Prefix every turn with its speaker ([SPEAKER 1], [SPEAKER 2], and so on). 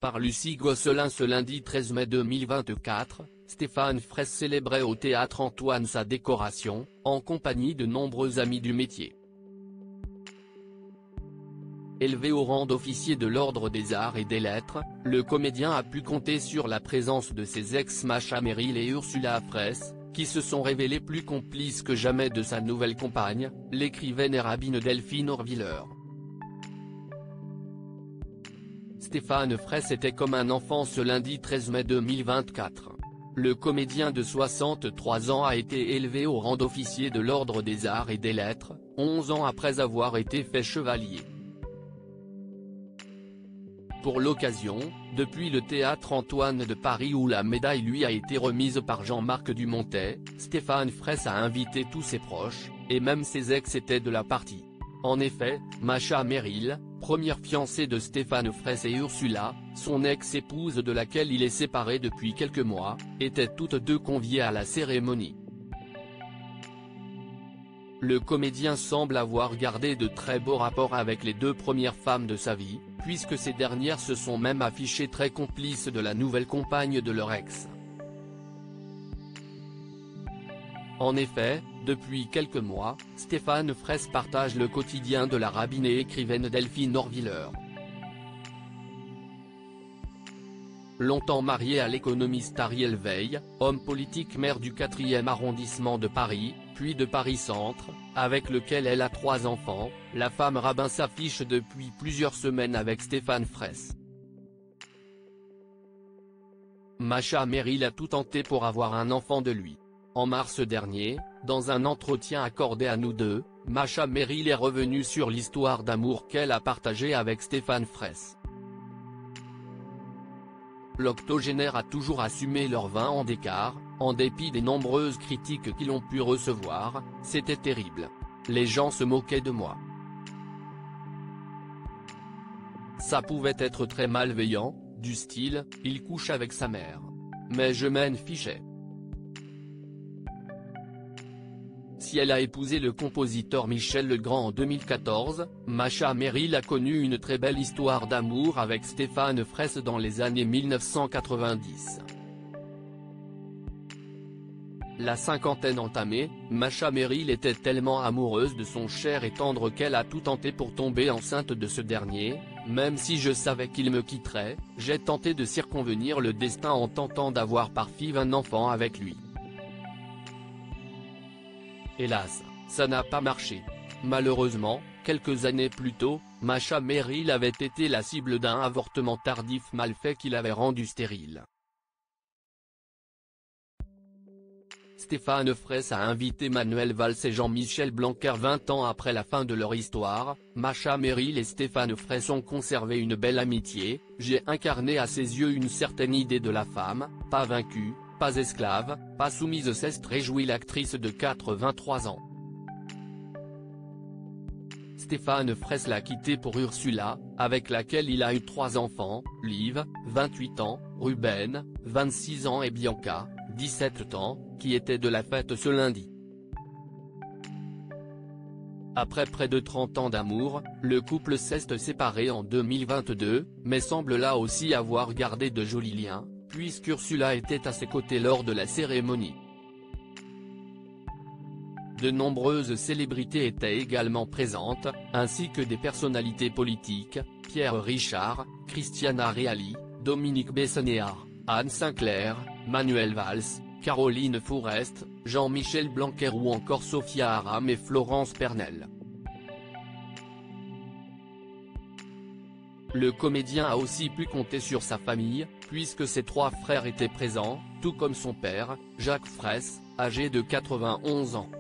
[SPEAKER 1] par Lucie Gosselin. Ce lundi 13 mai 2024, Stéphane Fraisse célébrait au Théâtre Antoine sa décoration, en compagnie de nombreux amis du métier. Élevé au rang d'officier de l'Ordre des Arts et des Lettres, le comédien a pu compter sur la présence de ses ex Masha Merrill et Ursula Fraisse, qui se sont révélés plus complices que jamais de sa nouvelle compagne, l'écrivaine et rabbine Delphine Orviller. Stéphane Fraisse était comme un enfant ce lundi 13 mai 2024. Le comédien de 63 ans a été élevé au rang d'officier de l'Ordre des Arts et des Lettres, 11 ans après avoir été fait chevalier. Pour l'occasion, depuis le Théâtre Antoine de Paris où la médaille lui a été remise par Jean-Marc Dumontet, Stéphane Fraisse a invité tous ses proches, et même ses ex étaient de la partie. En effet, Masha Merrill, première fiancée de Stéphane Fraisse, et Ursula, son ex-épouse de laquelle il est séparé depuis quelques mois, étaient toutes deux conviées à la cérémonie. Le comédien semble avoir gardé de très beaux rapports avec les deux premières femmes de sa vie, puisque ces dernières se sont même affichées très complices de la nouvelle compagne de leur ex. En effet, depuis quelques mois, Stéphane Fraisse partage le quotidien de la rabbine et écrivaine Delphine Orviller. Longtemps mariée à l'économiste Ariel Veil, homme politique maire du 4e arrondissement de Paris, puis de Paris-Centre, avec lequel elle a 3 enfants, la femme rabbin s'affiche depuis plusieurs semaines avec Stéphane Fraisse. Masha Merrill a tout tenté pour avoir un enfant de lui. En mars dernier, dans un entretien accordé à Nous Deux, Masha Merrill est revenue sur l'histoire d'amour qu'elle a partagée avec Stéphane Fraisse. L'octogénaire a toujours assumé leurs 20 ans d'écart, en dépit des nombreuses critiques qu'ils ont pu recevoir. C'était terrible. Les gens se moquaient de moi. Ça pouvait être très malveillant, du style, il couche avec sa mère. Mais je m'en fichais. Si elle a épousé le compositeur Michel Legrand en 2014, Masha Merrill a connu une très belle histoire d'amour avec Stéphane Fraisse dans les années 1990. La cinquantaine entamée, Masha Merrill était tellement amoureuse de son cher et tendre qu'elle a tout tenté pour tomber enceinte de ce dernier. Même si je savais qu'il me quitterait, j'ai tenté de circonvenir le destin en tentant d'avoir par fille un enfant avec lui. Hélas, ça n'a pas marché. Malheureusement, quelques années plus tôt, Masha Merrill avait été la cible d'un avortement tardif mal fait qui l'avait rendue stérile. Stéphane Fraisse a invité Manuel Valls et Jean-Michel Blanquer 20 ans après la fin de leur histoire. Masha Merrill et Stéphane Fraisse ont conservé une belle amitié. J'ai incarné à ses yeux une certaine idée de la femme, pas vaincue, pas esclave, pas soumise, s'est réjouie l'actrice de 83 ans. Stéphane Fraisse l'a quitté pour Ursula, avec laquelle il a eu 3 enfants, Liv, 28 ans, Ruben, 26 ans et Bianca, 17 ans, qui étaient de la fête ce lundi. Après près de 30 ans d'amour, le couple s'est séparé en 2022, mais semble là aussi avoir gardé de jolis liens, puisqu'Ursula était à ses côtés lors de la cérémonie. De nombreuses célébrités étaient également présentes, ainsi que des personnalités politiques, Pierre Richard, Christiana Reali, Dominique Bessénéard, Anne Sinclair, Manuel Valls, Caroline Fourest, Jean-Michel Blanquer ou encore Sophia Aram et Florence Pernel. Le comédien a aussi pu compter sur sa famille, puisque ses 3 frères étaient présents, tout comme son père, Jacques Fraisse, âgé de 91 ans.